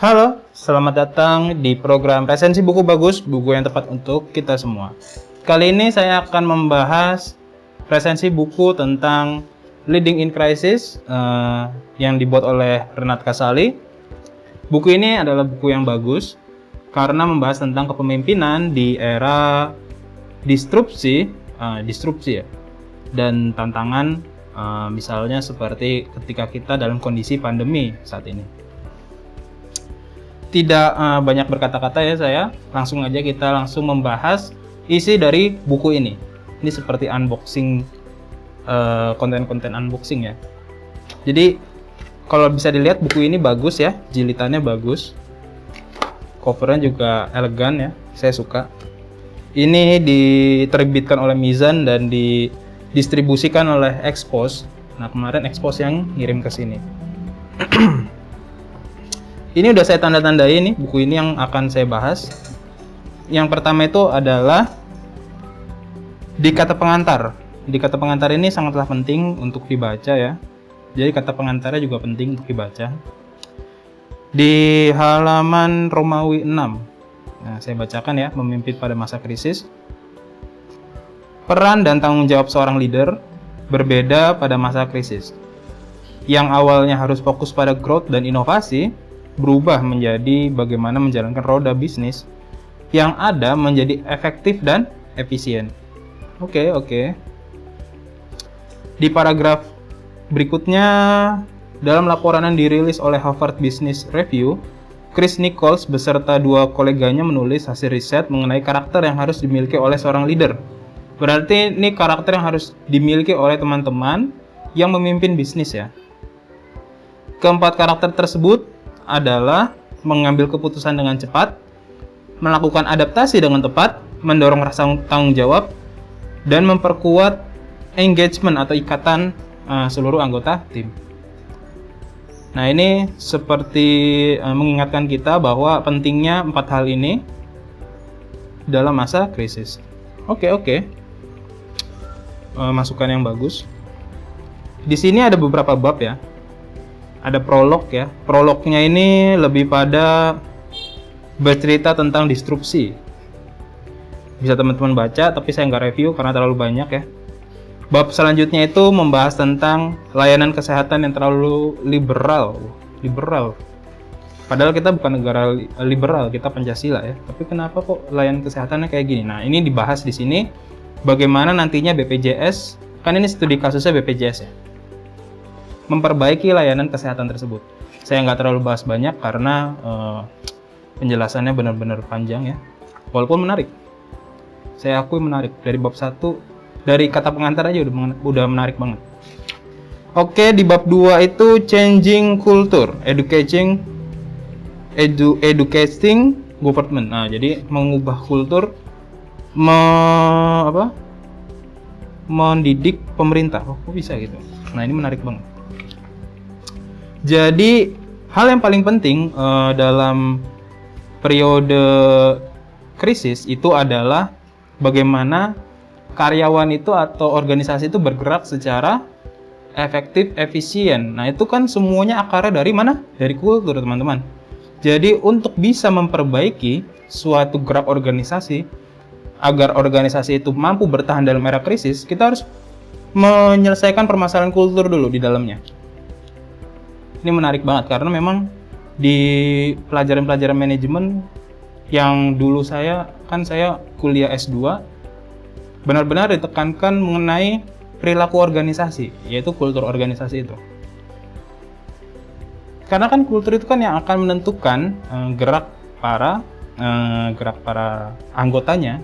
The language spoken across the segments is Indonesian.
Halo, selamat datang di program Resensi Buku Bagus, buku yang tepat untuk kita semua. Kali ini saya akan membahas resensi buku tentang Leading in Crisis yang dibuat oleh Renat Kasali. Buku ini adalah buku yang bagus karena membahas tentang kepemimpinan di era disrupsi ya, dan tantangan misalnya seperti ketika kita dalam kondisi pandemi saat ini. Tidak banyak berkata-kata ya, saya langsung aja kita langsung membahas isi dari buku ini. Ini seperti unboxing, konten-konten unboxing ya. Jadi kalau bisa dilihat buku ini bagus ya, jilitannya bagus, covernya juga elegan ya, saya suka. Ini diterbitkan oleh Mizan dan didistribusikan oleh Expos. Nah, kemarin Expos yang ngirim ke sini. Ini udah saya tanda-tandai nih, buku ini yang akan saya bahas. Yang pertama itu adalah di kata pengantar. Di kata pengantar ini sangatlah penting untuk dibaca ya. Jadi kata pengantarnya juga penting untuk dibaca. Di halaman Romawi 6. Nah, saya bacakan ya, memimpin pada masa krisis. Peran dan tanggung jawab seorang leader berbeda pada masa krisis. Yang awalnya harus fokus pada growth dan inovasi, berubah menjadi bagaimana menjalankan roda bisnis yang ada menjadi efektif dan efisien. Oke. Di paragraf berikutnya, dalam laporan yang dirilis oleh Harvard Business Review, Chris Nichols beserta dua koleganya menulis hasil riset mengenai karakter yang harus dimiliki oleh seorang leader. Berarti ini karakter yang harus dimiliki oleh teman-teman yang memimpin bisnis ya. Keempat karakter tersebut adalah mengambil keputusan dengan cepat, melakukan adaptasi dengan tepat, mendorong rasa tanggung jawab, dan memperkuat engagement atau ikatan seluruh anggota tim. Nah, ini seperti mengingatkan kita bahwa pentingnya 4 hal ini dalam masa krisis. Oke. Masukan yang bagus. Di sini ada beberapa bab ya. Ada prolog ya. Prolognya ini lebih pada bercerita tentang disrupsi. Bisa teman-teman baca, tapi saya nggak review karena terlalu banyak ya. Bab selanjutnya itu membahas tentang layanan kesehatan yang terlalu liberal. Padahal kita bukan negara liberal, kita Pancasila ya. Tapi kenapa kok layanan kesehatannya kayak gini? Nah, ini dibahas di sini bagaimana nantinya BPJS, kan ini studi kasusnya BPJS ya, memperbaiki layanan kesehatan tersebut. Saya nggak terlalu bahas banyak karena penjelasannya benar-benar panjang ya. Walaupun menarik. Saya akui menarik. Dari bab 1, dari kata pengantar aja udah menarik banget. Oke, di bab 2 itu changing culture, educating government. Nah, jadi mengubah kultur, mendidik pemerintah. Kok bisa gitu? Nah, ini menarik banget. Jadi hal yang paling penting dalam periode krisis itu adalah bagaimana karyawan itu atau organisasi itu bergerak secara efektif, efisien. Nah, itu kan semuanya akarnya dari mana? Dari kultur, teman-teman. Jadi untuk bisa memperbaiki suatu gerak organisasi agar organisasi itu mampu bertahan dalam era krisis, kita harus menyelesaikan permasalahan kultur dulu di dalamnya. Ini menarik banget karena memang di pelajaran-pelajaran manajemen yang dulu saya kuliah S2 benar-benar ditekankan mengenai perilaku organisasi, yaitu kultur organisasi itu. Karena kan kultur itu kan yang akan menentukan gerak para anggotanya.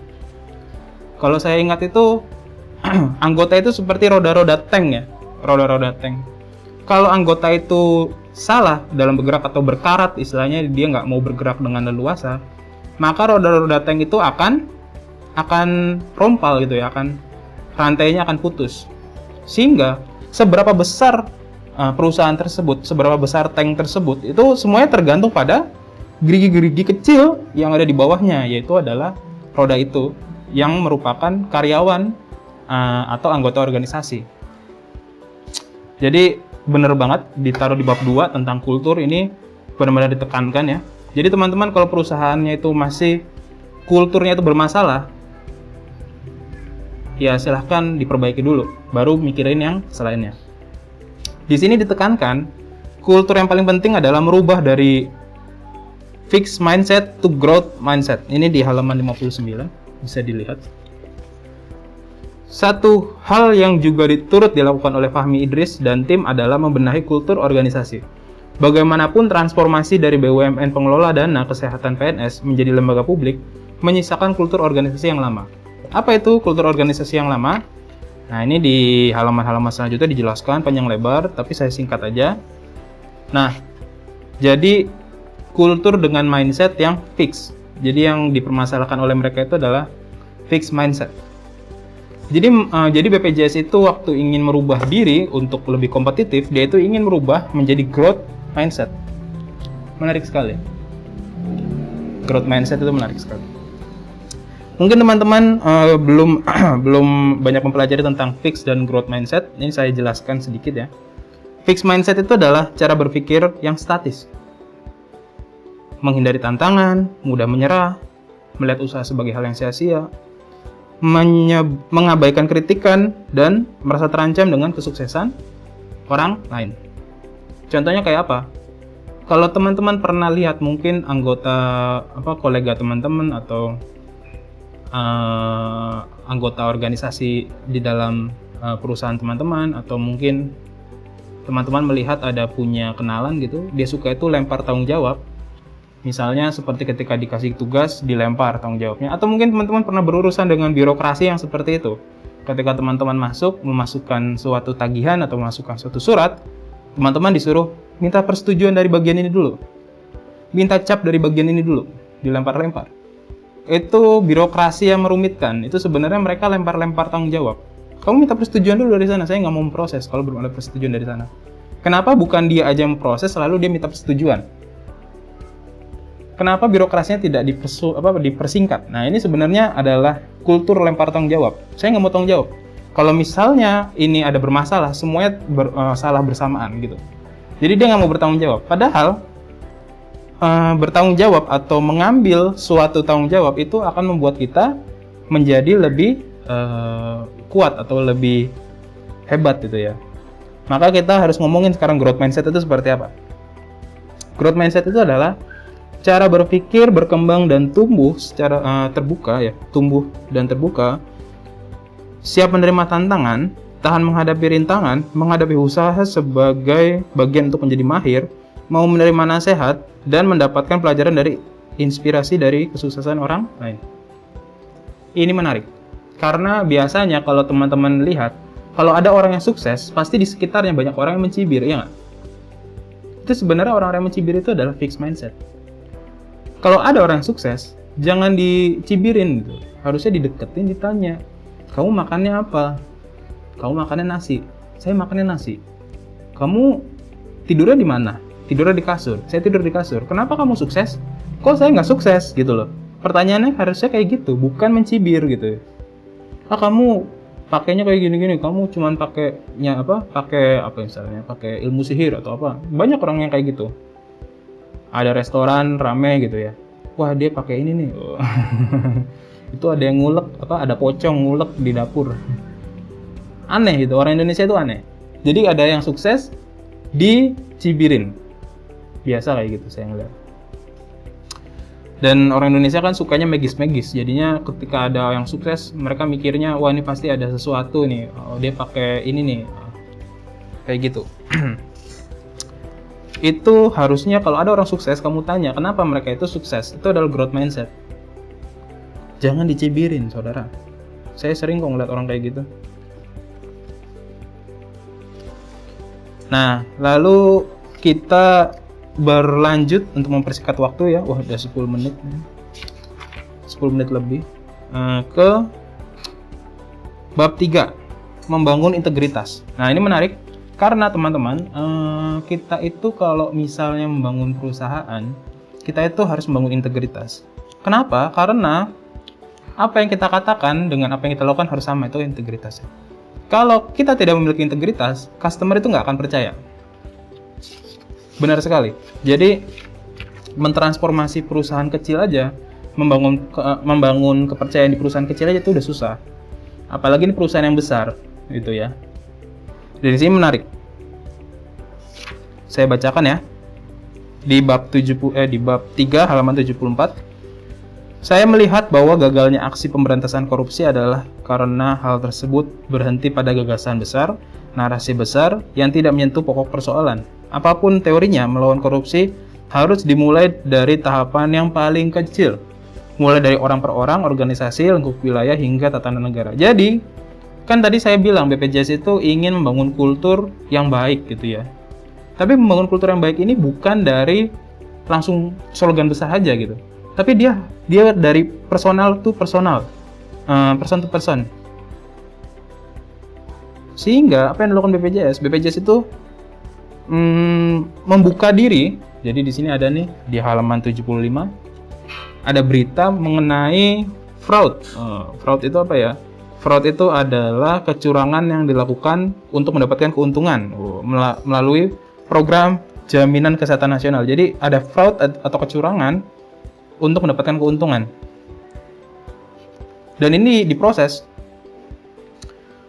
Kalau saya ingat itu anggota itu seperti roda-roda tank ya, roda-roda tank. Kalau anggota itu salah dalam bergerak atau berkarat, istilahnya dia nggak mau bergerak dengan leluasa, maka roda-roda tank itu akan rompal gitu ya, rantainya akan putus. Sehingga seberapa besar perusahaan tersebut, seberapa besar tank tersebut, itu semuanya tergantung pada gerigi-gerigi kecil yang ada di bawahnya, yaitu adalah roda itu yang merupakan karyawan atau anggota organisasi. Jadi bener banget ditaruh di bab 2 tentang kultur ini benar-benar ditekankan ya. Jadi teman-teman kalau perusahaannya itu masih kulturnya itu bermasalah, ya silahkan diperbaiki dulu, baru mikirin yang selainnya. Di sini ditekankan, kultur yang paling penting adalah merubah dari fixed mindset to growth mindset. Ini di halaman 59, bisa dilihat. Satu hal yang juga turut dilakukan oleh Fahmi Idris dan tim adalah membenahi kultur organisasi. Bagaimanapun transformasi dari BUMN pengelola dana kesehatan PNS menjadi lembaga publik menyisakan kultur organisasi yang lama. Apa itu kultur organisasi yang lama? Nah, ini di halaman-halaman selanjutnya dijelaskan panjang lebar, tapi saya singkat aja. Nah, jadi kultur dengan mindset yang fix. Jadi yang dipermasalahkan oleh mereka itu adalah fixed mindset. Jadi BPJS itu waktu ingin merubah diri untuk lebih kompetitif, dia itu ingin merubah menjadi growth mindset. Menarik sekali. Growth mindset itu menarik sekali. Mungkin teman-teman belum banyak mempelajari tentang fixed dan growth mindset. Ini saya jelaskan sedikit ya. Fixed mindset itu adalah cara berpikir yang statis. Menghindari tantangan, mudah menyerah, melihat usaha sebagai hal yang sia-sia, mengabaikan kritikan, dan merasa terancam dengan kesuksesan orang lain. Contohnya kayak apa? Kalau teman-teman pernah lihat mungkin kolega teman-teman atau anggota organisasi di dalam perusahaan teman-teman, atau mungkin teman-teman melihat ada punya kenalan gitu, dia suka itu lempar tanggung jawab. Misalnya seperti ketika dikasih tugas dilempar tanggung jawabnya, atau mungkin teman-teman pernah berurusan dengan birokrasi yang seperti itu. Ketika teman-teman memasukkan suatu tagihan atau memasukkan suatu surat, teman-teman disuruh minta persetujuan dari bagian ini dulu, minta cap dari bagian ini dulu, dilempar-lempar. Itu birokrasi yang merumitkan. Itu sebenarnya mereka lempar-lempar tanggung jawab. Kamu minta persetujuan dulu dari sana, saya nggak mau memproses kalau belum ada persetujuan dari sana. Kenapa bukan dia aja memproses lalu dia minta persetujuan? Kenapa birokrasinya tidak dipersingkat? Nah, ini sebenarnya adalah kultur lempar tanggung jawab. Saya nggak mau tanggung jawab. Kalau misalnya ini ada bermasalah, semuanya salah bersamaan gitu. Jadi dia nggak mau bertanggung jawab. Padahal bertanggung jawab atau mengambil suatu tanggung jawab itu akan membuat kita menjadi lebih kuat atau lebih hebat gitu ya. Maka kita harus ngomongin sekarang growth mindset itu seperti apa. Growth mindset itu adalah cara berpikir, berkembang dan tumbuh secara terbuka ya, tumbuh dan terbuka, siap menerima tantangan, tahan menghadapi rintangan, menghadapi usaha sebagai bagian untuk menjadi mahir, mau menerima nasihat, dan mendapatkan pelajaran dari inspirasi dari kesuksesan orang lain. Ini menarik, karena biasanya kalau teman-teman lihat, kalau ada orang yang sukses, pasti di sekitarnya banyak orang yang mencibir, ya nggak? Itu sebenarnya orang-orang yang mencibir itu adalah fixed mindset. Kalau ada orang yang sukses, jangan dicibirin gitu. Harusnya dideketin, ditanya, kamu makannya apa? Kamu makannya nasi. Saya makannya nasi. Kamu tidurnya di mana? Tidurnya di kasur. Saya tidur di kasur. Kenapa kamu sukses? Kok saya nggak sukses gitu loh. Pertanyaannya harusnya kayak gitu, bukan mencibir gitu. Kamu pakainya kayak gini-gini. Kamu cuman pakai misalnya, pakai ilmu sihir atau apa? Banyak orang yang kayak gitu. Ada restoran rame gitu ya. Wah, dia pakai ini nih. Itu ada yang ngulek, ada pocong ngulek di dapur. Aneh gitu, orang Indonesia itu aneh. Jadi ada yang sukses dicibirin. Biasa kayak gitu saya ngeliat. Dan orang Indonesia kan sukanya megis-megis. Jadinya ketika ada yang sukses, mereka mikirnya, wah ini pasti ada sesuatu nih. Oh, dia pakai ini nih. Kayak gitu. Itu harusnya kalau ada orang sukses, kamu tanya kenapa mereka itu sukses. Itu adalah growth mindset. Jangan dicibirin, saudara. Saya sering kok ngeliat orang kayak gitu. Nah, lalu kita berlanjut untuk mempersingkat waktu ya. Wah, udah 10 menit. 10 menit lebih. Ke bab 3, membangun integritas. Nah, ini menarik. Karena teman-teman, kita itu kalau misalnya membangun perusahaan, kita itu harus membangun integritas. Kenapa? Karena apa yang kita katakan dengan apa yang kita lakukan harus sama, itu integritasnya. Kalau kita tidak memiliki integritas, customer itu nggak akan percaya. Benar sekali. Jadi, mentransformasi perusahaan kecil aja, membangun kepercayaan di perusahaan kecil aja itu udah susah. Apalagi ini perusahaan yang besar, gitu ya. Dari sini menarik. Saya bacakan ya. Di bab 3 halaman 74. Saya melihat bahwa gagalnya aksi pemberantasan korupsi adalah karena hal tersebut berhenti pada gagasan besar, narasi besar yang tidak menyentuh pokok persoalan. Apapun teorinya, melawan korupsi harus dimulai dari tahapan yang paling kecil. Mulai dari orang per orang, organisasi, lingkup wilayah, hingga tatanan negara. Jadi, kan tadi saya bilang BPJS itu ingin membangun kultur yang baik gitu ya. Tapi membangun kultur yang baik ini bukan dari langsung slogan besar aja gitu. Tapi dia dari personal to personal, person to person. Sehingga apa yang dilakukan BPJS itu membuka diri. Jadi di sini ada nih di halaman 75 ada berita mengenai fraud. Fraud itu apa ya? Fraud itu adalah kecurangan yang dilakukan untuk mendapatkan keuntungan melalui program jaminan kesehatan nasional. Jadi ada fraud atau kecurangan untuk mendapatkan keuntungan. Dan ini diproses.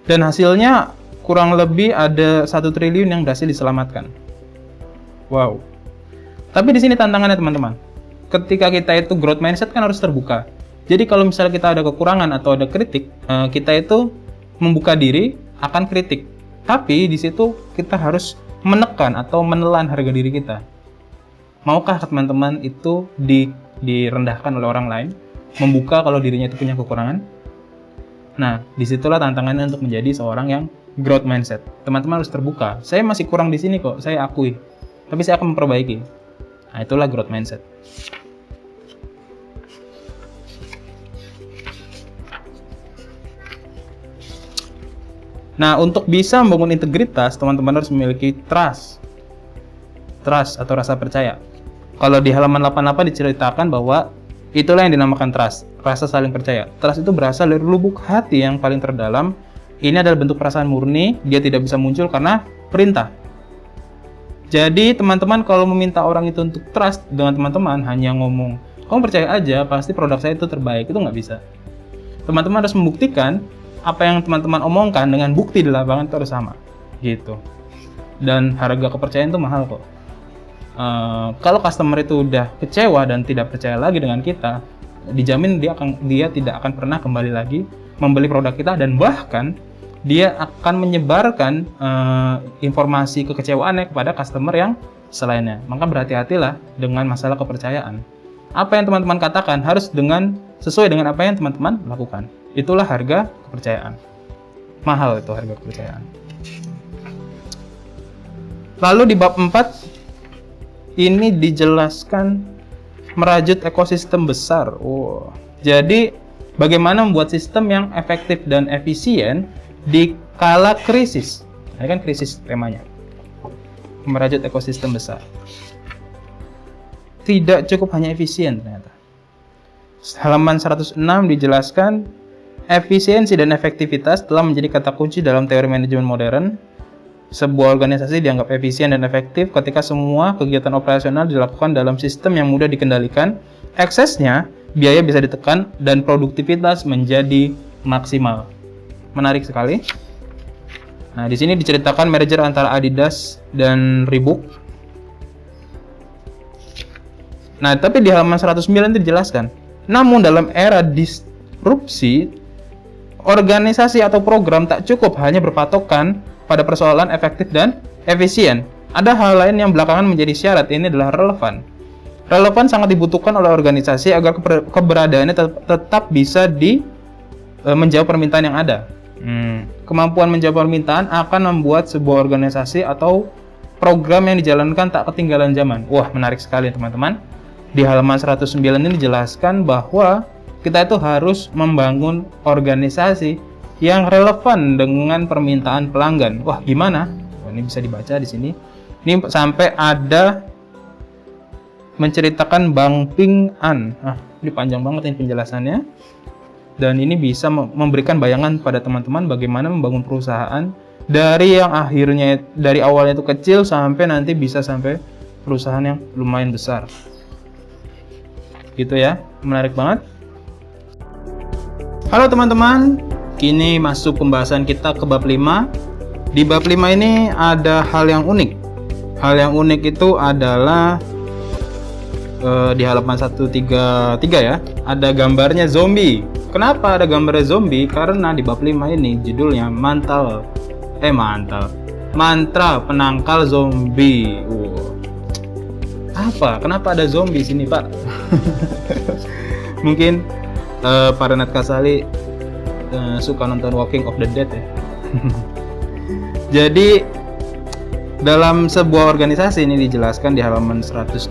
Dan hasilnya kurang lebih ada 1 triliun yang berhasil diselamatkan. Wow. Tapi di sini tantangannya teman-teman. Ketika kita itu growth mindset kan harus terbuka. Jadi kalau misalnya kita ada kekurangan atau ada kritik, kita itu membuka diri akan kritik. Tapi di situ kita harus menekan atau menelan harga diri kita. Maukah teman-teman itu direndahkan oleh orang lain, membuka kalau dirinya itu punya kekurangan? Nah, disitulah tantangannya untuk menjadi seorang yang growth mindset. Teman-teman harus terbuka. Saya masih kurang di sini kok, saya akui. Tapi saya akan memperbaiki. Nah, itulah growth mindset. Nah, untuk bisa membangun integritas, teman-teman harus memiliki trust atau rasa percaya. Kalau di halaman 88 diceritakan bahwa itulah yang dinamakan trust, rasa saling percaya. Trust itu berasal dari lubuk hati yang paling terdalam. Ini adalah bentuk perasaan murni, dia tidak bisa muncul karena perintah. Jadi teman-teman kalau meminta orang itu untuk trust dengan teman-teman hanya ngomong, kamu percaya aja pasti produk saya itu terbaik, itu nggak bisa. Teman-teman harus membuktikan apa yang teman-teman omongkan dengan bukti di lapangan itu harus sama, gitu. Dan harga kepercayaan itu mahal kok. Kalau customer itu udah kecewa dan tidak percaya lagi dengan kita, dijamin dia tidak akan pernah kembali lagi membeli produk kita, dan bahkan dia akan menyebarkan informasi kekecewaannya kepada customer yang selainnya. Maka berhati-hatilah dengan masalah kepercayaan. Apa yang teman-teman katakan harus sesuai dengan apa yang teman-teman lakukan. Itulah harga kepercayaan. Mahal itu harga kepercayaan. Lalu di bab 4 ini dijelaskan merajut ekosistem besar. Jadi bagaimana membuat sistem yang efektif dan efisien di kala krisis. Ini kan krisis temanya. Merajut ekosistem besar. Tidak cukup hanya efisien ternyata. Halaman 106 dijelaskan efisiensi dan efektivitas telah menjadi kata kunci dalam teori manajemen modern. Sebuah organisasi dianggap efisien dan efektif ketika semua kegiatan operasional dilakukan dalam sistem yang mudah dikendalikan, eksesnya, biaya bisa ditekan, dan produktivitas menjadi maksimal. Menarik sekali. Nah, di sini diceritakan merger antara Adidas dan Reebok. Nah, tapi di halaman 109 itu dijelaskan. Namun dalam era disrupsi, organisasi atau program tak cukup hanya berpatokan pada persoalan efektif dan efisien. Ada hal lain yang belakangan menjadi syarat, ini adalah relevan. Relevan sangat dibutuhkan oleh organisasi agar keberadaannya tetap bisa menjawab permintaan yang ada. Kemampuan menjawab permintaan akan membuat sebuah organisasi atau program yang dijalankan tak ketinggalan zaman. Wah, menarik sekali teman-teman. Di halaman 109 ini dijelaskan bahwa kita itu harus membangun organisasi yang relevan dengan permintaan pelanggan. Wah, gimana? Ini bisa dibaca di sini. Ini sampai ada menceritakan Bang Ping An. Ini panjang banget ini penjelasannya. Dan ini bisa memberikan bayangan pada teman-teman bagaimana membangun perusahaan dari yang akhirnya dari awalnya itu kecil sampai nanti bisa sampai perusahaan yang lumayan besar. gitu ya. Menarik banget. Halo teman-teman, kini masuk pembahasan kita ke bab 5. Di bab 5 ini ada hal yang unik. Hal yang unik itu adalah di halaman 133 ya, ada gambarnya zombie. Kenapa ada gambarnya zombie? Karena di bab 5 ini judulnya mantra penangkal zombie. Apa? Kenapa ada zombie sini, Pak? Mungkin para net kasali suka nonton Walking of the Dead ya. Jadi dalam sebuah organisasi ini dijelaskan di halaman 132,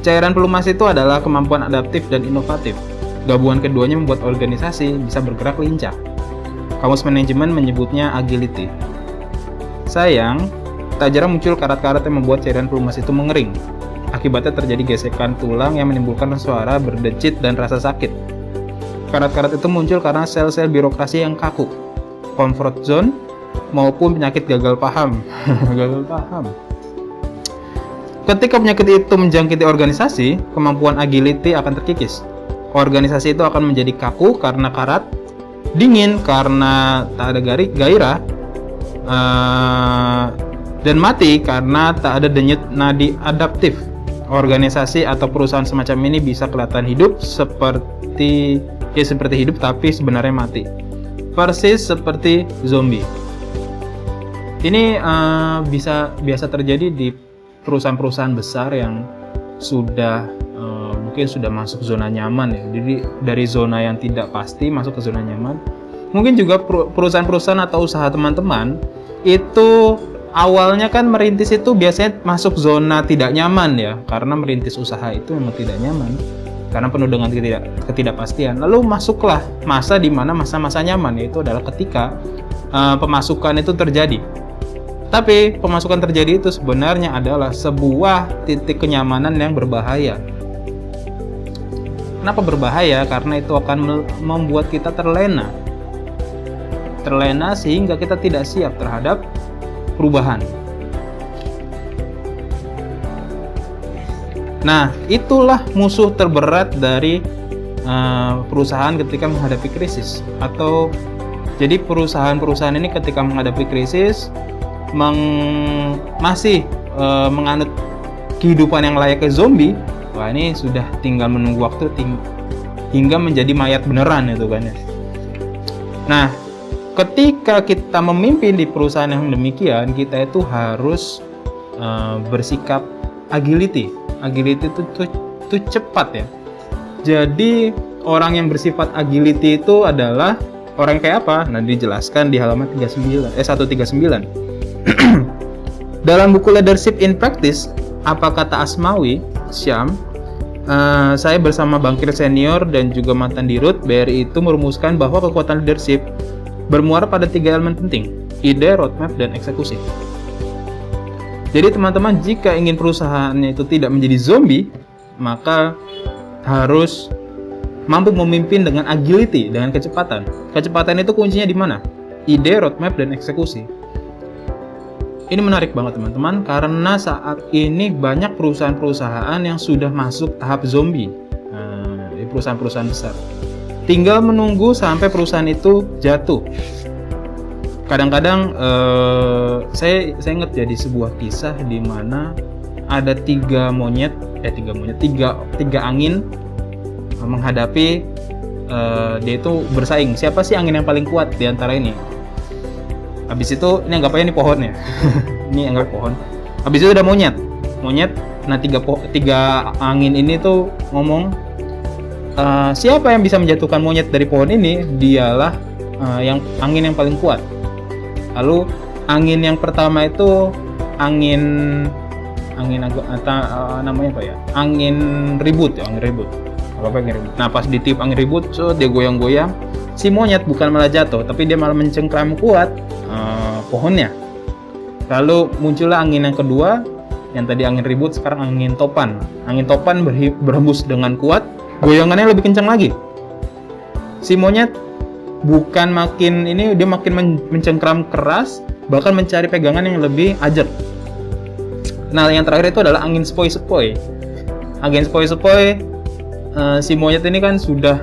cairan pelumas itu adalah kemampuan adaptif dan inovatif. Gabungan keduanya membuat organisasi bisa bergerak lincah. Kamus manajemen menyebutnya agility. Sayang, tak jarang muncul karat-karat yang membuat cairan pelumas itu mengering. Akibatnya terjadi gesekan tulang yang menimbulkan suara berdecit dan rasa sakit. Karat-karat itu muncul karena sel-sel birokrasi yang kaku, comfort zone, maupun penyakit gagal paham. Gagal paham. Ketika penyakit itu menjangkiti organisasi, kemampuan agility akan terkikis. Organisasi itu akan menjadi kaku karena karat, dingin karena tak ada gairah, dan mati karena tak ada denyut nadi adaptif. Organisasi atau perusahaan semacam ini bisa kelihatan hidup seperti hidup tapi sebenarnya mati. Persis seperti zombie. Ini biasa terjadi di perusahaan-perusahaan besar yang sudah mungkin sudah masuk zona nyaman ya. Jadi dari zona yang tidak pasti masuk ke zona nyaman. Mungkin juga perusahaan-perusahaan atau usaha teman-teman itu awalnya kan merintis itu biasanya masuk zona tidak nyaman ya, karena merintis usaha itu memang tidak nyaman karena penuh dengan ketidakpastian. Lalu masuklah masa di mana masa-masa nyaman, yaitu adalah ketika pemasukan itu terjadi. Tapi pemasukan terjadi itu sebenarnya adalah sebuah titik kenyamanan yang berbahaya. Kenapa berbahaya? Karena itu akan membuat kita terlena sehingga kita tidak siap terhadap perubahan. Nah, itulah musuh terberat dari perusahaan ketika menghadapi krisis. Atau jadi perusahaan-perusahaan ini ketika menghadapi krisis masih menganut kehidupan yang layaknya zombie. Wah, ini sudah tinggal menunggu waktu hingga menjadi mayat beneran itu kan ya. Nah, ketika kita memimpin di perusahaan yang demikian, kita itu harus bersikap agility. Agility itu cepat ya. Jadi orang yang bersifat agility itu adalah orang kayak apa? Nah, dijelaskan di halaman 139. Dalam buku Leadership in Practice, apa kata Asmawi, Syam, saya bersama bankir senior dan juga mantan dirut BRI itu merumuskan bahwa kekuatan leadership bermuara pada 3 elemen penting: ide, roadmap, dan eksekusi. Jadi teman-teman, jika ingin perusahaannya itu tidak menjadi zombie, maka harus mampu memimpin dengan agility, dengan kecepatan. Kecepatan itu kuncinya di mana? Ide, roadmap, dan eksekusi. Ini menarik banget teman-teman, karena saat ini banyak perusahaan-perusahaan yang sudah masuk tahap zombie. Di perusahaan-perusahaan besar. Tinggal menunggu sampai perusahaan itu jatuh. Kadang-kadang saya ingat jadi sebuah kisah di mana ada tiga angin menghadapi dia itu bersaing. Siapa sih angin yang paling kuat di antara ini? Habis itu ini anggap aja ini pohon ya. Ini anggap pohon. Habis itu ada monyet. Nah tiga angin ini tuh ngomong, siapa yang bisa menjatuhkan monyet dari pohon ini? Dialah yang angin yang paling kuat. Lalu angin yang pertama itu angin namanya apa ya? Angin ribut. Nah pas ditiup angin ribut, dia goyang-goyang. Si monyet bukan malah jatuh, tapi dia malah mencengkram kuat pohonnya. Lalu muncullah angin yang kedua, yang tadi angin ribut, sekarang angin topan. Angin topan berhembus dengan kuat, goyangannya lebih kencang lagi. Si monyet bukan dia makin mencengkram keras, bahkan mencari pegangan yang lebih ajak. Nah, yang terakhir itu adalah angin sepoi-sepoi. Angin sepoi-sepoi si monyet ini kan sudah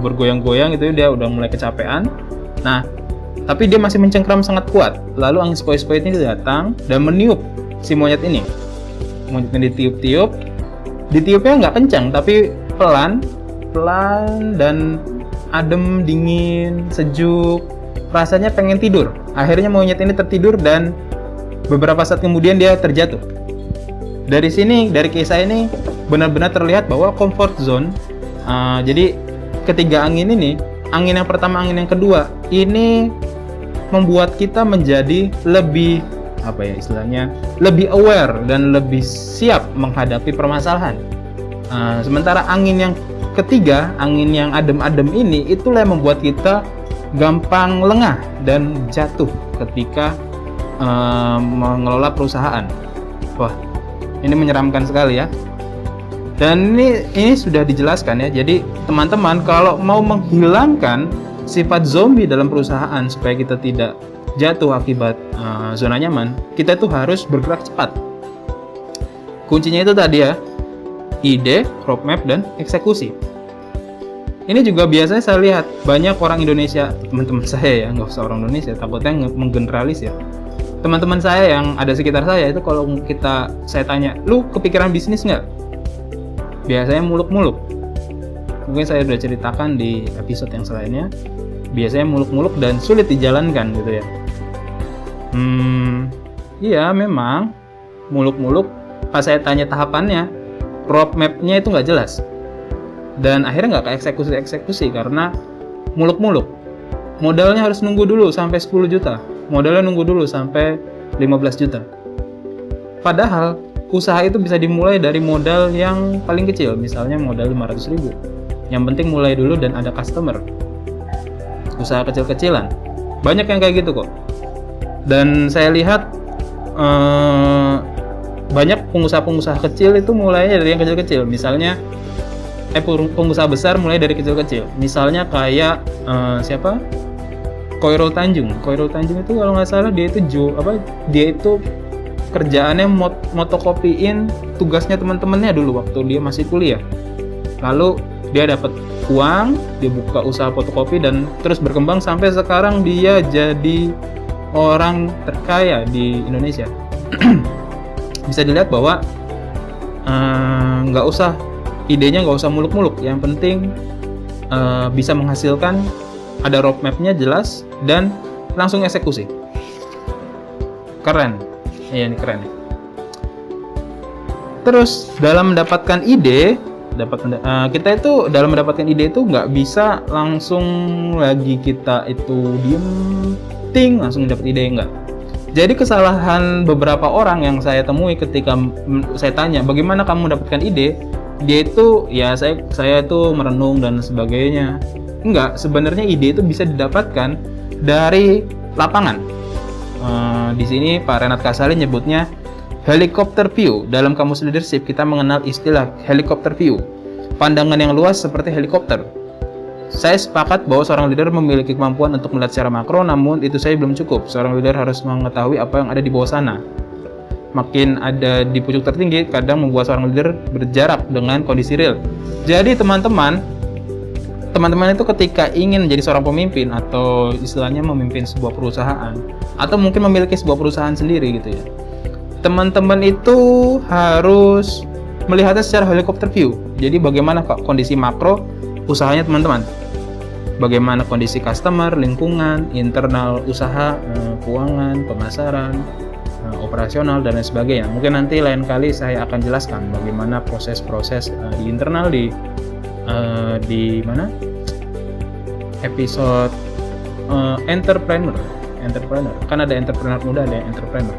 bergoyang-goyang gitu, dia udah mulai kecapean. Nah, tapi dia masih mencengkram sangat kuat. Lalu angin sepoi-sepoi ini datang dan meniup si monyet ini. Monyet ini ditiup-tiup. Ditiupnya nggak kencang, tapi pelan dan adem, dingin, sejuk. Rasanya pengen tidur. Akhirnya monyet ini tertidur dan beberapa saat kemudian dia terjatuh. Dari kisah ini benar-benar terlihat bahwa comfort zone. Jadi ketiga angin ini, angin yang pertama, angin yang kedua, ini membuat kita menjadi lebih lebih aware dan lebih siap menghadapi permasalahan. Sementara angin yang ketiga, angin yang adem-adem ini, itulah yang membuat kita gampang lengah dan jatuh ketika mengelola perusahaan. Wah, ini menyeramkan sekali ya. Dan ini sudah dijelaskan ya. Jadi teman-teman kalau mau menghilangkan sifat zombie dalam perusahaan supaya kita tidak jatuh akibat zona nyaman, kita itu harus bergerak cepat. Kuncinya itu tadi ya, ide, roadmap, dan eksekusi. Ini juga biasanya saya lihat banyak orang Indonesia, teman-teman saya ya, nggak usah orang Indonesia, takutnya menggeneralis ya. Teman-teman saya yang ada sekitar saya itu kalau saya tanya, lu kepikiran bisnis nggak? Biasanya muluk-muluk. Mungkin saya udah ceritakan di episode yang selainnya. Biasanya muluk-muluk dan sulit dijalankan gitu ya. Iya memang muluk-muluk. Pas saya tanya tahapannya, roadmap-nya itu nggak jelas. Dan akhirnya nggak ke eksekusi karena muluk-muluk. Modalnya harus nunggu dulu sampai 10 juta. Modalnya nunggu dulu sampai 15 juta. Padahal usaha itu bisa dimulai dari modal yang paling kecil, misalnya modal 500.000. Yang penting mulai dulu dan ada customer. Usaha kecil-kecilan. Banyak yang kayak gitu kok. Dan saya lihat banyak pengusaha-pengusaha kecil itu mulainya dari yang kecil-kecil. Misalnya pengusaha besar mulai dari kecil-kecil. Misalnya kayak Khairul Tanjung. Khairul Tanjung itu kalau nggak salah dia itu kerjaannya motokopiin tugasnya teman-temannya dulu waktu dia masih kuliah. Lalu dia dapat uang, dia buka usaha fotokopi dan terus berkembang sampai sekarang dia jadi orang terkaya di Indonesia. Bisa dilihat bahwa idenya nggak usah muluk-muluk. Yang penting bisa menghasilkan, ada roadmap-nya jelas dan langsung eksekusi. Keren. Iya, ini keren. Terus dalam mendapatkan ide, kita itu dalam mendapatkan ide itu nggak bisa langsung lagi kita itu diem langsung dapat ide, enggak. Jadi kesalahan beberapa orang yang saya temui ketika saya tanya bagaimana kamu mendapatkan ide, dia itu ya saya itu merenung dan sebagainya. Enggak, sebenarnya ide itu bisa didapatkan dari lapangan. Di sini Pak Renat Kasali nyebutnya helicopter view. Dalam kamus leadership kita mengenal istilah helicopter view. Pandangan yang luas seperti helikopter. Saya sepakat bahwa seorang leader memiliki kemampuan untuk melihat secara makro, namun itu saya belum cukup. Seorang leader harus mengetahui apa yang ada di bawah sana. Makin ada di pucuk tertinggi, kadang membuat seorang leader berjarak dengan kondisi real. Jadi teman-teman itu ketika ingin menjadi seorang pemimpin atau istilahnya memimpin sebuah perusahaan atau mungkin memiliki sebuah perusahaan sendiri gitu ya, teman-teman itu harus melihatnya secara helicopter view. Jadi bagaimana kondisi makro usahanya teman-teman, bagaimana kondisi customer, lingkungan, internal usaha, keuangan, pemasaran, operasional dan lain sebagainya. Mungkin nanti lain kali saya akan jelaskan bagaimana proses-proses di internal di mana episode entrepreneur kan ada entrepreneur muda, ada entrepreneur.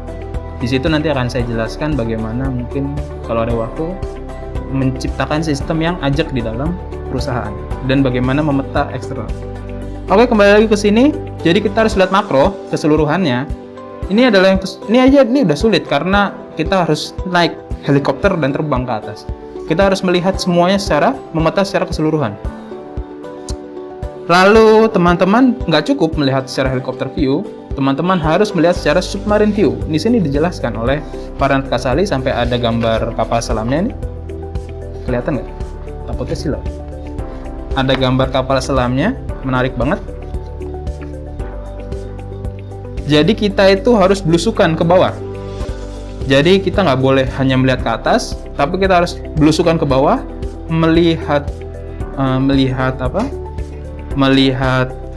Di situ nanti akan saya jelaskan bagaimana mungkin kalau ada waktu menciptakan sistem yang ajak di dalam perusahaan dan bagaimana memeta eksternal. Oke, kembali lagi ke sini. Jadi kita harus lihat makro keseluruhannya. Ini udah sulit karena kita harus naik helikopter dan terbang ke atas. Kita harus melihat semuanya memeta secara keseluruhan. Lalu teman-teman nggak cukup melihat secara helikopter view, teman-teman harus melihat secara submarine view. Di sini dijelaskan oleh Pak Renat Kasali sampai ada gambar kapal selamnya ini. Kelihatan nggak? takutnya silau. Ada gambar kapal selamnya, menarik banget. Jadi kita itu harus belusukan ke bawah. Jadi kita nggak boleh hanya melihat ke atas, tapi kita harus belusukan ke bawah, melihat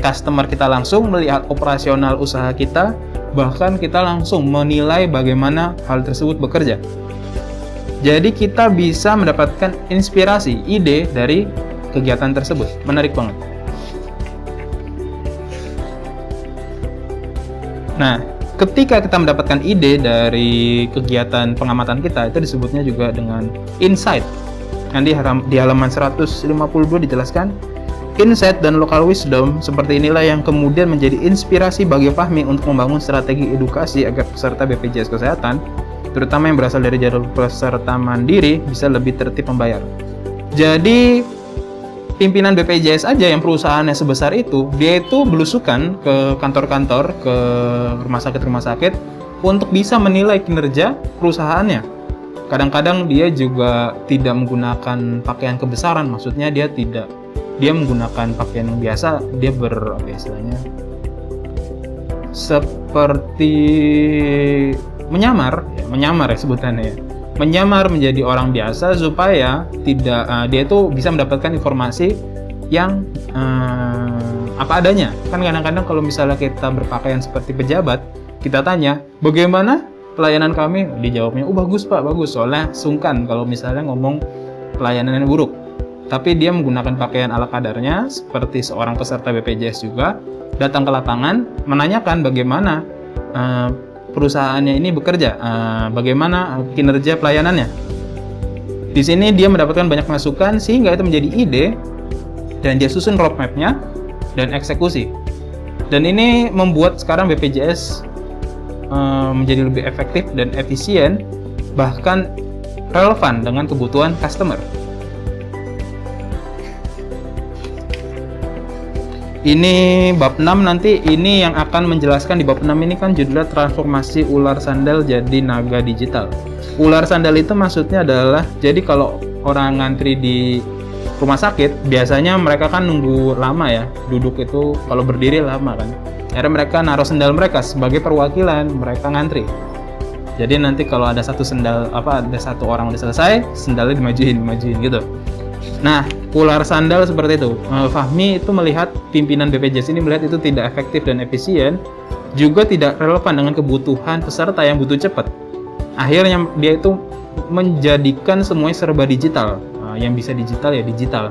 customer kita langsung, melihat operasional usaha kita, bahkan kita langsung menilai bagaimana hal tersebut bekerja. Jadi kita bisa mendapatkan inspirasi, ide dari kegiatan tersebut. Menarik banget. Nah, ketika kita mendapatkan ide dari kegiatan pengamatan kita, itu disebutnya juga dengan insight. Nanti di halaman 152 dijelaskan, insight dan local wisdom seperti inilah yang kemudian menjadi inspirasi bagi Fahmi untuk membangun strategi edukasi agar peserta BPJS Kesehatan, terutama yang berasal dari jalur peserta mandiri, bisa lebih tertib membayar. Jadi pimpinan BPJS aja yang perusahaannya sebesar itu, dia itu belusukan ke kantor-kantor, ke rumah sakit untuk bisa menilai kinerja perusahaannya. Kadang-kadang dia juga tidak menggunakan pakaian kebesaran, maksudnya dia menggunakan pakaian yang biasa, dia seperti menyamar ya sebutannya ya. Menyamar menjadi orang biasa supaya dia itu bisa mendapatkan informasi yang apa adanya. Kan kadang-kadang kalau misalnya kita berpakaian seperti pejabat, kita tanya, bagaimana pelayanan kami? Dijawabnya, bagus Pak, bagus. Soalnya sungkan kalau misalnya ngomong pelayanan yang buruk. Tapi dia menggunakan pakaian ala kadarnya, seperti seorang peserta BPJS juga, datang ke lapangan, menanyakan bagaimana perusahaannya ini bekerja, bagaimana kinerja pelayanannya. Di sini dia mendapatkan banyak masukan sehingga itu menjadi ide dan dia susun roadmap-nya dan eksekusi. Dan ini membuat sekarang BPJS menjadi lebih efektif dan efisien, bahkan relevan dengan kebutuhan customer. Ini bab 6 nanti, ini yang akan menjelaskan di bab 6 ini kan judulnya transformasi ular sandal jadi naga digital. Ular sandal itu maksudnya adalah, jadi kalau orang ngantri di rumah sakit, biasanya mereka kan nunggu lama ya, duduk itu kalau berdiri lama kan. Akhirnya mereka naruh sendal mereka sebagai perwakilan mereka ngantri. Jadi nanti kalau ada satu orang udah selesai, sendalnya dimajuin gitu. Nah, ular sandal seperti itu. Fahmi itu melihat pimpinan BPJS ini melihat itu tidak efektif dan efisien, juga tidak relevan dengan kebutuhan peserta yang butuh cepat. Akhirnya dia itu menjadikan semuanya serba digital. Yang bisa digital ya digital,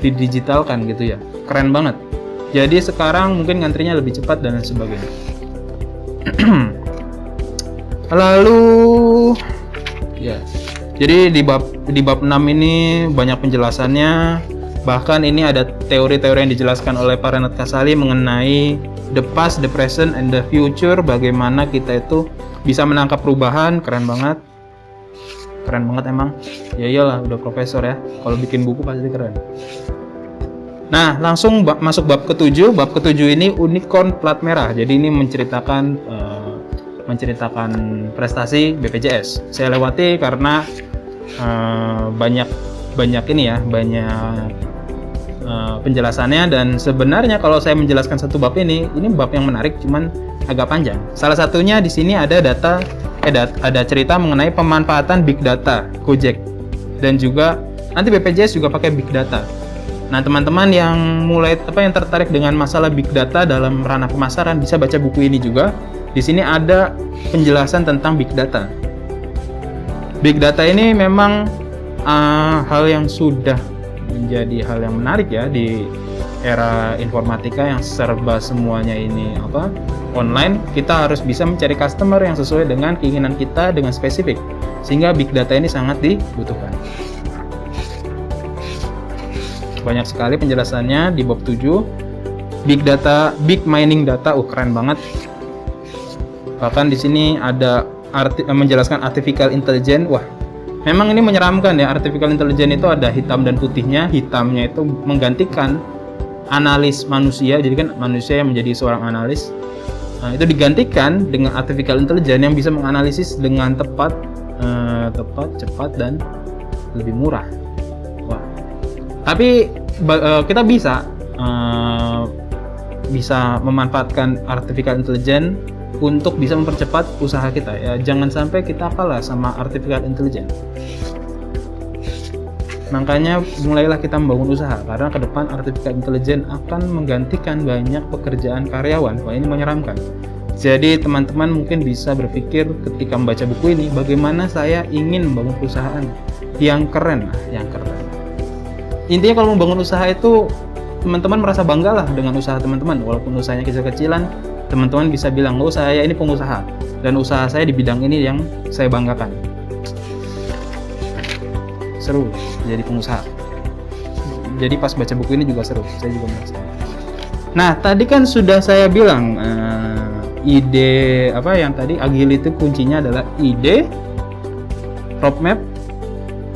didigitalkan gitu ya. Keren banget. Jadi sekarang mungkin ngantrinya lebih cepat dan sebagainya. Lalu ya. Jadi di bab 6 ini banyak penjelasannya, bahkan ini ada teori-teori yang dijelaskan oleh Pak Renat Kasali mengenai the past, the present, and the future, bagaimana kita itu bisa menangkap perubahan. Keren banget emang. Ya iyalah, udah profesor ya, kalau bikin buku pasti keren. Nah, langsung masuk bab ke-7. Bab ke-7 ini unicorn plat merah, jadi ini menceritakan prestasi BPJS. Saya lewati karena banyak penjelasannya, dan sebenarnya kalau saya menjelaskan satu bab ini bab yang menarik, cuman agak panjang. Salah satunya di sini ada ada cerita mengenai pemanfaatan big data Gojek, dan juga nanti BPJS juga pakai big data. Nah, teman-teman yang yang tertarik dengan masalah big data dalam ranah pemasaran bisa baca buku ini juga. Di sini ada penjelasan tentang big data. Big data ini memang hal yang sudah menjadi hal yang menarik ya di era informatika yang serba semuanya ini online. Kita harus bisa mencari customer yang sesuai dengan keinginan kita dengan spesifik, sehingga big data ini sangat dibutuhkan. Banyak sekali penjelasannya di bab 7. Big data, big mining data, keren banget. Bahkan di sini ada menjelaskan artificial intelligence. Wah, memang ini menyeramkan ya. Artificial intelligence itu ada hitam dan putihnya. Hitamnya itu menggantikan analis manusia. Jadi kan manusia yang menjadi seorang analis. Nah, itu digantikan dengan artificial intelligence yang bisa menganalisis dengan tepat, cepat dan lebih murah. Wah, Tapi kita bisa memanfaatkan artificial intelligence untuk bisa mempercepat usaha kita ya. Jangan sampai kita kalah sama artificial intelligence. Makanya mulailah kita membangun usaha, karena ke depan artificial intelligence akan menggantikan banyak pekerjaan karyawan. Wah, ini menyeramkan. Jadi teman-teman mungkin bisa berpikir ketika membaca buku ini, bagaimana saya ingin membangun perusahaan yang keren. Intinya kalau membangun usaha itu, teman-teman merasa bangga lah dengan usaha teman-teman. Walaupun usahanya kecil-kecilan, teman-teman bisa bilang, oh saya ini pengusaha, dan usaha saya di bidang ini yang saya banggakan. Seru jadi pengusaha. Jadi pas baca buku ini juga seru, saya juga merasa. Nah, tadi kan sudah saya bilang, ide apa yang tadi, agility kuncinya adalah ide, roadmap,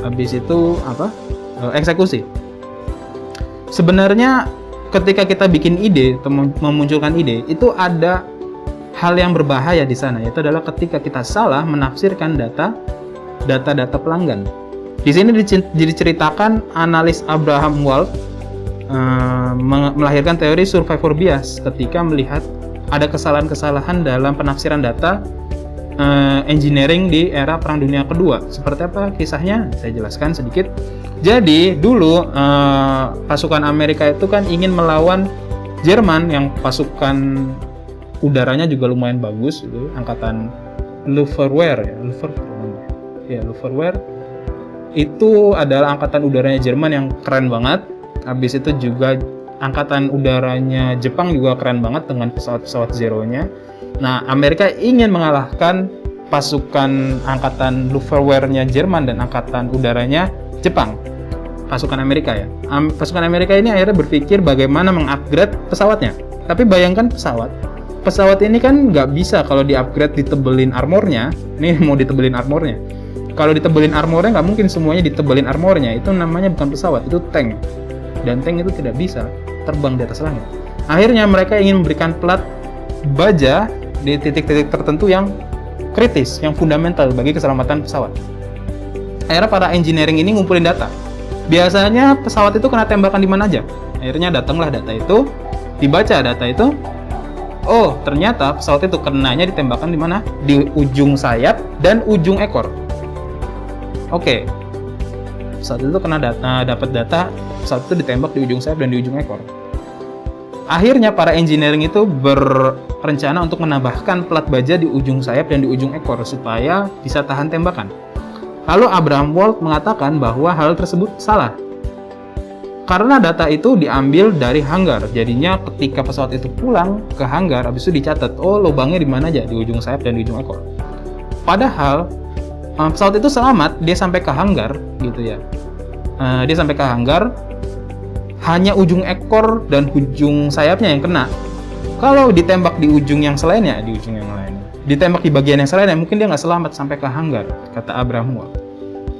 habis itu eksekusi. Sebenarnya ketika kita bikin ide atau memunculkan ide, itu ada hal yang berbahaya di sana, yaitu adalah ketika kita salah menafsirkan data pelanggan. Di sini diceritakan analis Abraham Wald melahirkan teori survivor bias ketika melihat ada kesalahan-kesalahan dalam penafsiran data engineering di era Perang Dunia Kedua. Seperti apa kisahnya? Saya jelaskan sedikit. Jadi dulu pasukan Amerika itu kan ingin melawan Jerman yang pasukan udaranya juga lumayan bagus, gitu, angkatan Luftwaffe Luftwaffe itu adalah angkatan udaranya Jerman yang keren banget. Habis itu juga angkatan udaranya Jepang juga keren banget dengan pesawat-pesawat Zero-nya. Nah, Amerika ingin mengalahkan pasukan angkatan Luftwaffe-nya Jerman dan angkatan udaranya Jepang. Pasukan Amerika ya. Pasukan Amerika ini akhirnya berpikir bagaimana mengupgrade pesawatnya. Tapi bayangkan pesawat ini kan nggak bisa kalau di-upgrade ditebelin armornya. Ini mau ditebelin armornya. Kalau ditebelin armornya nggak mungkin semuanya ditebelin armornya. Itu namanya bukan pesawat, itu tank. Dan tank itu tidak bisa terbang di atas langit. Akhirnya mereka ingin memberikan plat baja di titik-titik tertentu yang kritis, yang fundamental bagi keselamatan pesawat. Akhirnya para engineering ini ngumpulin data. Biasanya pesawat itu kena tembakan di mana aja. Akhirnya datanglah data itu, dibaca data itu. Oh, ternyata pesawat itu kenanya ditembakkan di mana? Di ujung sayap dan ujung ekor. Oke. Pesawat itu dapat data, pesawat itu ditembak di ujung sayap dan di ujung ekor. Akhirnya para engineering itu berencana untuk menambahkan plat baja di ujung sayap dan di ujung ekor supaya bisa tahan tembakan. Lalu Abraham Wald mengatakan bahwa hal tersebut salah. Karena data itu diambil dari hanggar. Jadinya ketika pesawat itu pulang ke hanggar, habis itu dicatat, oh lubangnya di mana aja, di ujung sayap dan di ujung ekor. Padahal pesawat itu selamat, dia sampai ke hanggar gitu ya. Dia sampai ke hanggar, hanya ujung ekor dan ujung sayapnya yang kena. Kalau ditembak di ujung yang selainnya, ditembak di bagian yang selainnya, mungkin dia nggak selamat sampai ke hanggar, kata Abraham Wald.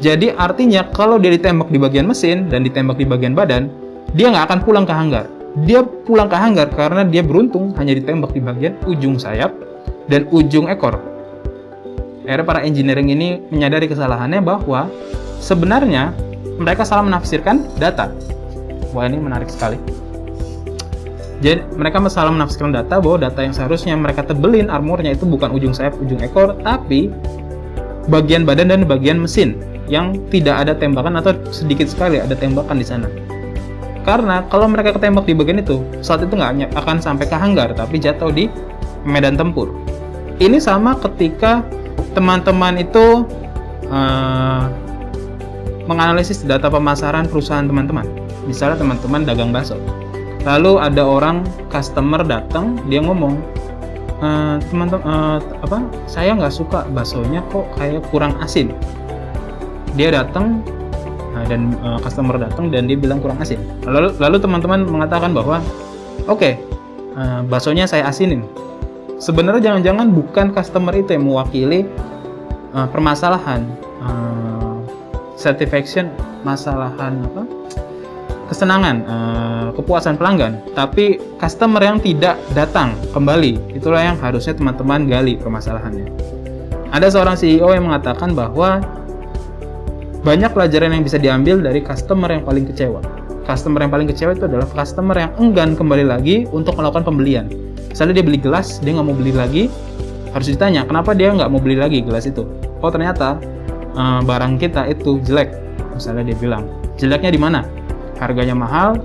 Jadi artinya kalau dia ditembak di bagian mesin dan ditembak di bagian badan, dia nggak akan pulang ke hanggar. Dia pulang ke hanggar karena dia beruntung hanya ditembak di bagian ujung sayap dan ujung ekor. Akhirnya para engineering ini menyadari kesalahannya bahwa sebenarnya mereka salah menafsirkan data. Wah, ini menarik sekali. Jadi mereka salah menafsirkan data bahwa data yang seharusnya mereka tebelin armornya itu bukan ujung sayap, ujung ekor, tapi bagian badan dan bagian mesin yang tidak ada tembakan atau sedikit sekali ada tembakan di sana. Karena kalau mereka ketembak di bagian itu, saat itu nggak akan sampai ke hanggar, tapi jatuh di medan tempur. Ini sama ketika teman-teman itu menganalisis data pemasaran perusahaan teman-teman. Misalnya teman-teman dagang bakso. Lalu ada orang customer datang, dia ngomong, saya nggak suka baksonya kok kayak kurang asin. Dia datang dan customer datang dan dia bilang kurang asin. Lalu teman-teman mengatakan bahwa, oke, baksonya saya asinin. Sebenarnya jangan-jangan bukan customer itu yang mewakili permasalahan satisfaction, kesenangan, kepuasan pelanggan, tapi customer yang tidak datang kembali. Itulah yang harusnya teman-teman gali permasalahannya. Ada seorang CEO yang mengatakan bahwa banyak pelajaran yang bisa diambil dari customer yang paling kecewa. customer yang paling kecewa itu adalah customer yang enggan kembali lagi untuk melakukan pembelian. Misalnya dia beli gelas, dia nggak mau beli lagi, harus ditanya kenapa dia nggak mau beli lagi gelas itu. Oh ternyata barang kita itu jelek. Misalnya dia bilang, jeleknya di mana? Harganya mahal,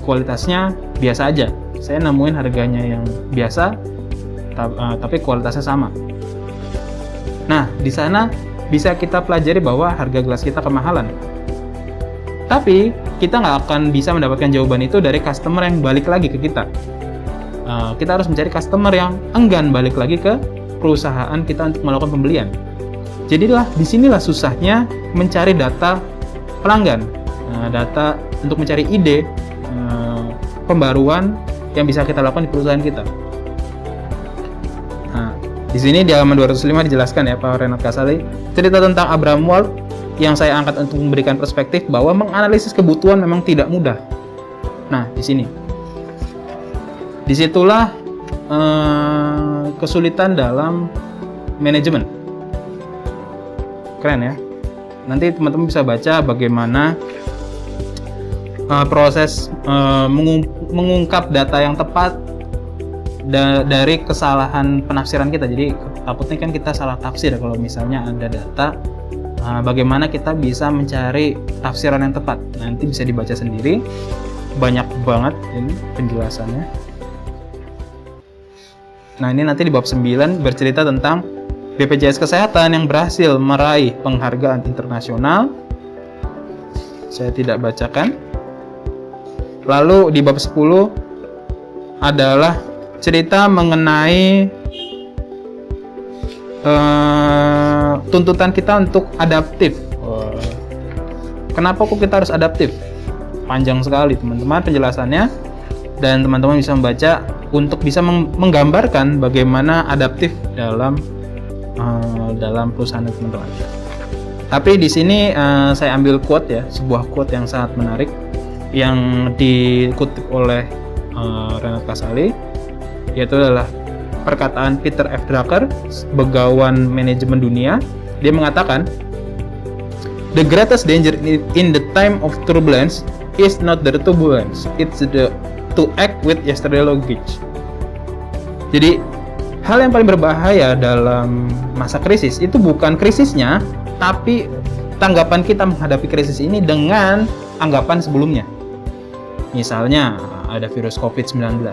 kualitasnya biasa aja. Saya nemuin harganya yang biasa, tapi kualitasnya sama. Nah, di sana bisa kita pelajari bahwa harga gelas kita kemahalan. Tapi kita nggak akan bisa mendapatkan jawaban itu dari customer yang balik lagi ke kita. Kita harus mencari customer yang enggan balik lagi ke perusahaan kita untuk melakukan pembelian. Jadilah disinilah susahnya mencari data pelanggan, data untuk mencari ide pembaruan yang bisa kita lakukan di perusahaan kita. Nah, di sini di halaman 205 dijelaskan ya Pak Renat Kasali cerita tentang Abraham Wald yang saya angkat untuk memberikan perspektif bahwa menganalisis kebutuhan memang tidak mudah. Nah, di sini, disitulah kesulitan dalam manajemen. Keren ya. Nanti teman-teman bisa baca bagaimana proses mengungkap data yang tepat dari kesalahan penafsiran kita. Jadi takutnya kan kita salah tafsir kalau misalnya ada data. Bagaimana kita bisa mencari tafsiran yang tepat. Nanti bisa dibaca sendiri. Banyak banget ini penjelasannya. Nah, ini nanti di bab 9 bercerita tentang BPJS Kesehatan yang berhasil meraih penghargaan internasional. Saya tidak bacakan. Lalu di bab 10 adalah cerita mengenai tuntutan kita untuk adaptif. Kenapa kok kita harus adaptif? Panjang sekali teman-teman penjelasannya, dan teman-teman bisa membaca untuk bisa menggambarkan bagaimana adaptif dalam perusahaan teman-teman. Tapi di sini saya ambil quote ya, sebuah quote yang sangat menarik yang dikutip oleh Renat Kasali, yaitu adalah perkataan Peter F. Drucker, begawan manajemen dunia. Dia mengatakan, "The greatest danger in the time of turbulence is not the turbulence, it's the to act with yesterday luggage." Jadi, hal yang paling berbahaya dalam masa krisis itu bukan krisisnya, tapi tanggapan kita menghadapi krisis ini dengan anggapan sebelumnya. Misalnya, ada virus COVID-19.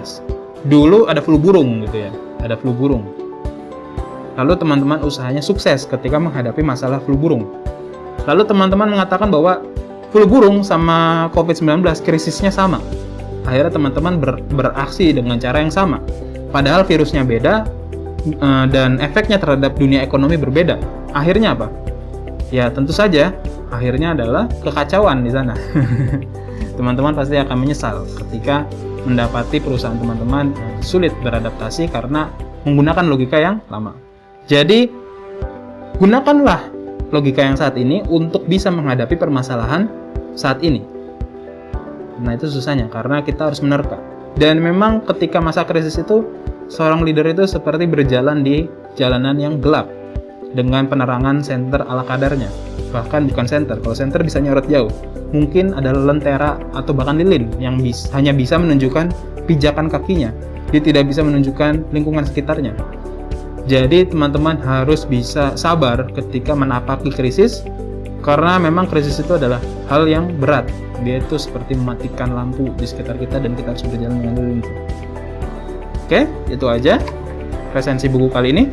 Dulu ada flu burung gitu ya, ada flu burung. Lalu teman-teman usahanya sukses ketika menghadapi masalah flu burung. Lalu teman-teman mengatakan bahwa flu burung sama COVID-19 krisisnya sama. Akhirnya teman-teman beraksi dengan cara yang sama. Padahal virusnya beda dan efeknya terhadap dunia ekonomi berbeda. Akhirnya apa? Ya tentu saja akhirnya adalah kekacauan di sana. Teman-teman pasti akan menyesal ketika mendapati perusahaan teman-teman sulit beradaptasi karena menggunakan logika yang lama. Jadi, gunakanlah logika yang saat ini untuk bisa menghadapi permasalahan saat ini. Nah, itu susahnya karena kita harus menerka. Dan memang ketika masa krisis itu, seorang leader itu seperti berjalan di jalanan yang gelap dengan penerangan senter ala kadarnya. Bahkan bukan senter, kalau senter bisa nyorot jauh. Mungkin ada lentera atau bahkan lilin yang hanya bisa menunjukkan pijakan kakinya. Dia tidak bisa menunjukkan lingkungan sekitarnya. Jadi teman-teman harus bisa sabar ketika menapaki krisis, karena memang krisis itu adalah hal yang berat. Dia itu seperti mematikan lampu di sekitar kita dan kita harus berjalan dengan lilin. Oke, itu aja resensi buku kali ini.